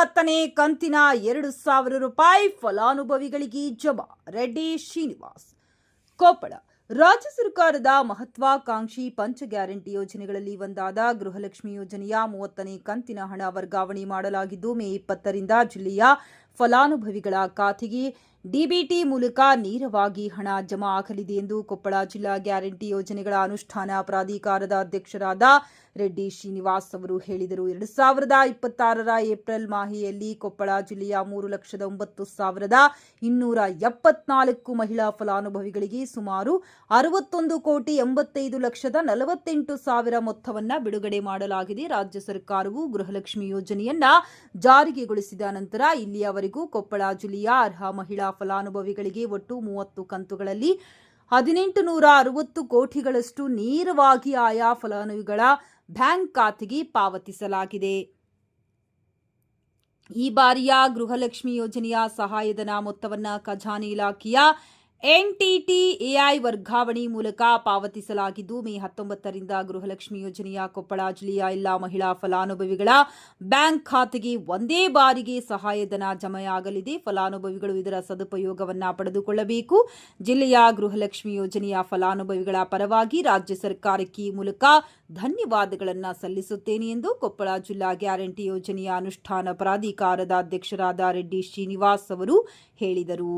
30ನೇ ಕಂತಿನ 2,000 ರೂಪಾಯಿ ಫಲಾನುಭವಿಗಳಿಗೆ ಜಮಾ. ರೆಡ್ಡಿ ಶ್ರೀನಿವಾಸ್, ಕೊಪ್ಪಳ. ರಾಜ್ಯ ಸರ್ಕಾರದ ಮಹತ್ವಾಕಾಂಕ್ಷಿ ಪಂಚ ಗ್ಯಾರಂಟಿ ಯೋಜನೆಗಳಲ್ಲಿ ಒಂದಾದ ಗೃಹಲಕ್ಷ್ಮಿ ಯೋಜನೆಯ 30ನೇ ಕಂತಿನ ಹಣ ವರ್ಗಾವಣೆ ಮಾಡಲಾಗಿದ್ದು, ಮೇ 20ರಿಂದ ಜಿಲ್ಲೆಯ ಫಲಾನುಭವಿಗಳ ಖಾತೆಗೆ ಡಿಬಿಟಿ ಮೂಲಕ ನೇರವಾಗಿ ಹಣ ಜಮಾ ಆಗಲಿದೆ ಎಂದು ಕೊಪ್ಪಳ ಜಿಲ್ಲಾ ಗ್ಯಾರಂಟಿ ಯೋಜನೆಗಳ ಅನುಷ್ಠಾನ ಪ್ರಾಧಿಕಾರದ ಅಧ್ಯಕ್ಷರಾದ ರೆಡ್ಡಿ ಶ್ರೀನಿವಾಸ್ ಅವರು ಹೇಳಿದರು. 2026ರ ಏಪ್ರಿಲ್ ಮಾಹೆಯಲ್ಲಿ ಕೊಪ್ಪಳ ಜಿಲ್ಲೆಯ 3,09,274 ಮಹಿಳಾ ಫಲಾನುಭವಿಗಳಿಗೆ ಸುಮಾರು 61,85,48,000 ಮೊತ್ತವನ್ನು ಬಿಡುಗಡೆ ಮಾಡಲಾಗಿದೆ. ರಾಜ್ಯ ಸರ್ಕಾರವು ಗೃಹಲಕ್ಷ್ಮಿ ಯೋಜನೆಯನ್ನ ಜಾರಿಗೆಗೊಳಿಸಿದ ನಂತರ ಇಲ್ಲಿಯವರೆಗೂ ಕೊಪ್ಪಳ ಜಿಲ್ಲೆಯ ಅರ್ಹ ಮಹಿಳಾ ಫಲಾನುಭವಿಗಳಿಗೆ ಒಟ್ಟು 30 ಕಂತುಗಳಲ್ಲಿ 1,860 ಕೋಟಿಗಳಷ್ಟು ನೇರವಾಗಿ ಆಯಾ ಫಲಾನುಭವಿಗಳ ಬ್ಯಾಂಕ್ ಖಾತೆಗೆ ಪಾವತಿಸಲಾಗಿದೆ. ಈ ಬಾರಿಯ ಗೃಹಲಕ್ಷ್ಮಿ ಯೋಜನೆಯ ಸಹಾಯಧನ ಮೊತ್ತವನ್ನು ಖಜಾನೆ ಇಲಾಖೆಯ NTTAI ವರ್ಗಾವಣೆ ಮೂಲಕ ಪಾವತಿಸಲಾಗಿದ್ದು, ಮೇ 19ರಿಂದ ಗೃಹಲಕ್ಷ್ಮಿ ಯೋಜನೆಯ ಕೊಪ್ಪಳ ಜಿಲ್ಲೆಯ ಎಲ್ಲ ಮಹಿಳಾ ಫಲಾನುಭವಿಗಳ ಬ್ಯಾಂಕ್ ಖಾತೆಗೆ ಒಂದೇ ಬಾರಿಗೆ ಸಹಾಯಧನ ಜಮೆಯಾಗಲಿದೆ. ಫಲಾನುಭವಿಗಳು ಇದರ ಸದುಪಯೋಗವನ್ನು ಪಡೆದುಕೊಳ್ಳಬೇಕು. ಜಿಲ್ಲೆಯ ಗೃಹಲಕ್ಷ್ಮಿ ಯೋಜನೆಯ ಫಲಾನುಭವಿಗಳ ಪರವಾಗಿ ರಾಜ್ಯ ಸರ್ಕಾರಕ್ಕೆ ಈ ಮೂಲಕ ಧನ್ಯವಾದಗಳನ್ನು ಸಲ್ಲಿಸುತ್ತೇನೆ ಎಂದು ಕೊಪ್ಪಳ ಜಿಲ್ಲಾ ಗ್ಯಾರಂಟಿ ಯೋಜನೆಯ ಅನುಷ್ಠಾನ ಪ್ರಾಧಿಕಾರದ ಅಧ್ಯಕ್ಷರಾದ ರೆಡ್ಡಿ ಶ್ರೀನಿವಾಸ್ ಅವರು ಹೇಳಿದರು.